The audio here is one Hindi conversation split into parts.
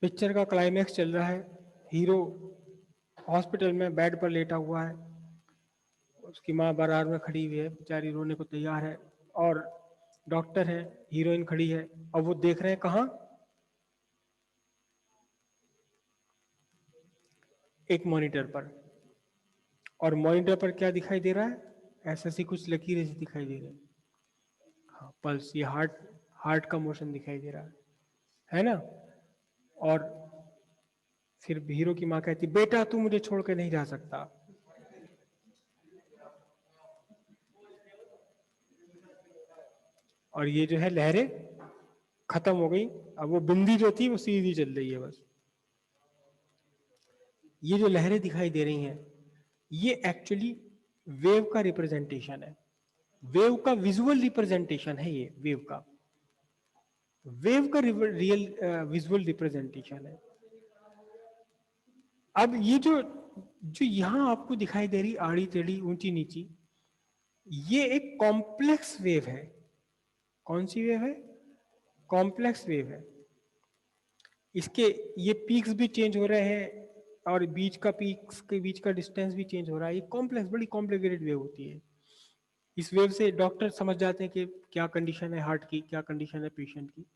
पिक्चर का क्लाइमैक्स चल रहा है, हीरो हॉस्पिटल में बेड पर लेटा हुआ है, उसकी माँ बारात में खड़ी हुई है, बेचारी रोने को तैयार है, और डॉक्टर है, हीरोइन खड़ी है, और वो देख रहे हैं कहाँ, एक मॉनिटर पर। और मॉनिटर पर क्या दिखाई दे रहा है, ऐसा सी कुछ लकीरें सी दिखाई दे रही है। हाँ, पल्स, ये हार्ट, हार्ट का मोशन दिखाई दे रहा है ना। और फिर हीरो की माँ कहती, बेटा तू मुझे छोड़ के नहीं जा सकता। और ये जो है लहरें खत्म हो गई, अब वो बिंदी जो थी वो सीधी चल रही है बस। ये जो लहरें दिखाई दे रही हैं, ये एक्चुअली वेव का रिप्रेजेंटेशन है, वेव का विजुअल रिप्रेजेंटेशन है ये, वेव का, वेव का रियल विजुअल रिप्रेजेंटेशन है। अब ये जो जो यहां आपको दिखाई दे रही आड़ी टेढ़ी ऊंची नीची, ये एक कॉम्प्लेक्स वेव है। कौन सी वेव है, कॉम्प्लेक्स वेव है। इसके ये पीक्स भी चेंज हो रहे हैं, और बीच का पीक्स के बीच का डिस्टेंस भी चेंज हो रहा है। ये कॉम्प्लेक्स, बड़ी कॉम्प्लिकेटेड वेव होती है। इस वेव से डॉक्टर समझ जाते हैं कि क्या कंडीशन है हार्ट की, क्या कंडीशन है पेशेंट की।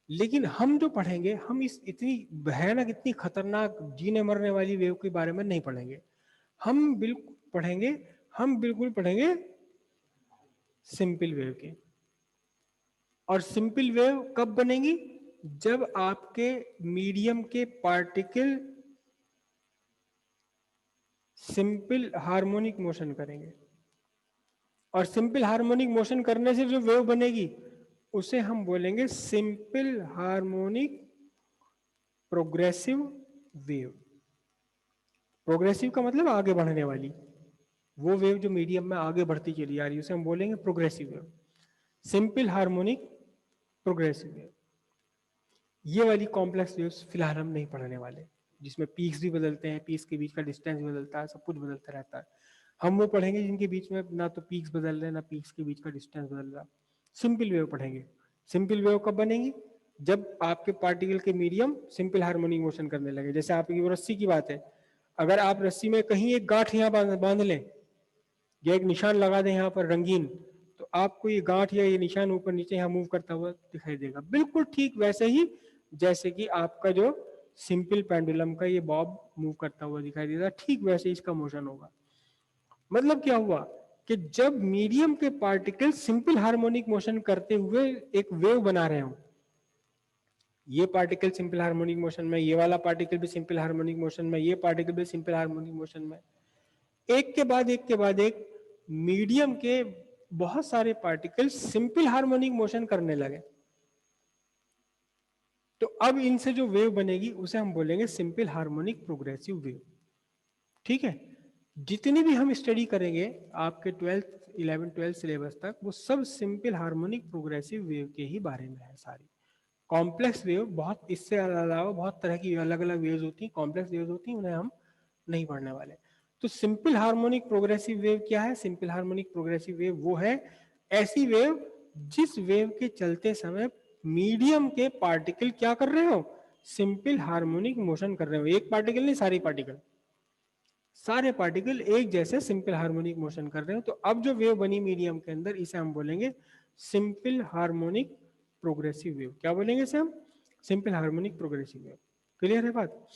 लेकिन हम जो पढ़ेंगे, हम इस इतनी भयानक, इतनी खतरनाक, जीने मरने वाली वेव के बारे में नहीं पढ़ेंगे। हम बिल्कुल पढ़ेंगे, हम बिल्कुल पढ़ेंगे सिंपल वेव के। और सिंपल वेव कब बनेगी, जब आपके मीडियम के पार्टिकल सिंपल हार्मोनिक मोशन करेंगे। और सिंपल हार्मोनिक मोशन करने से जो वेव बनेगी उसे हम बोलेंगे simple harmonic progressive wave. Progressive का मतलब आगे बढ़ने वाली, वो वेव जो मीडियम में आगे बढ़ती चली आ रही है उसे हम बोलेंगे progressive wave, simple harmonic progressive wave. ये वाली कॉम्प्लेक्स वेव्स फिलहाल हम नहीं पढ़ने वाले, जिसमें पीक्स भी बदलते हैं, पीक्स के बीच का डिस्टेंस भी बदलता है, सब कुछ बदलता रहता है। हम वो पढ़ेंगे जिनके बीच में ना तो पीक्स बदल रहे, ना पीक्स के बीच का डिस्टेंस बदल रहा। सिंपल वेव पढ़ेंगे। सिंपल वेव कब बनेगी, जब आपके पार्टिकल के मीडियम सिंपल हार्मोनिक मोशन करने लगे। जैसे आपकी वो रस्सी की बात है, अगर आप रस्सी में कहीं एक गांठ यहाँ बांध लें, या एक निशान लगा दें यहाँ पर रंगीन, तो आपको ये गांठ या ये निशान ऊपर नीचे यहाँ मूव करता हुआ दिखाई देगा। बिल्कुल ठीक वैसे ही जैसे कि आपका जो सिंपल पेंडुलम का ये बॉब मूव करता हुआ दिखाई देगा, ठीक वैसे ही इसका मोशन होगा। मतलब क्या हुआ कि जब मीडियम के पार्टिकल सिंपल हार्मोनिक मोशन करते हुए एक वेव बना रहे हो, ये पार्टिकल सिंपल हार्मोनिक मोशन में, ये वाला पार्टिकल भी सिंपल हार्मोनिक मोशन में, ये पार्टिकल भी सिंपल हार्मोनिक मोशन में, एक के बाद एक के बाद एक मीडियम के बहुत सारे पार्टिकल सिंपल हार्मोनिक मोशन करने लगे। तो अब इनसे जो वेव बनेगी उसे हम बोलेंगे सिंपल हार्मोनिक प्रोग्रेसिव वेव। ठीक है, जितनी भी हम स्टडी करेंगे आपके 12th 11th 12th सिलेबस तक, वो सब सिंपल हार्मोनिक प्रोग्रेसिव वेव के ही बारे में है सारी। कॉम्प्लेक्स वेव बहुत, इससे अलावा बहुत तरह की अलग अलग वेव्स होती हैं, कॉम्प्लेक्स वेव्स होती हैं, उन्हें हम नहीं पढ़ने वाले। तो सिंपल हार्मोनिक प्रोग्रेसिव वेव क्या है, सिंपल हार्मोनिक प्रोग्रेसिव वेव वो है ऐसी वेव जिस वेव के चलते समय मीडियम के पार्टिकल क्या कर रहे हो, सिंपल हार्मोनिक मोशन कर रहे हो। एक पार्टिकल नहीं, सारे पार्टिकल, सारे पार्टिकल एक जैसे सिंपल हार्मोनिक मोशन कर रहे हो। तो अब जो वेव बनी मीडियम के अंदर, इसे हम बोलेंगे सिंपल हार्मोनिक प्रोग्रेसिव वेव। क्या बोलेंगे इसे हम, simple harmonic progressive wave. Clear है बात।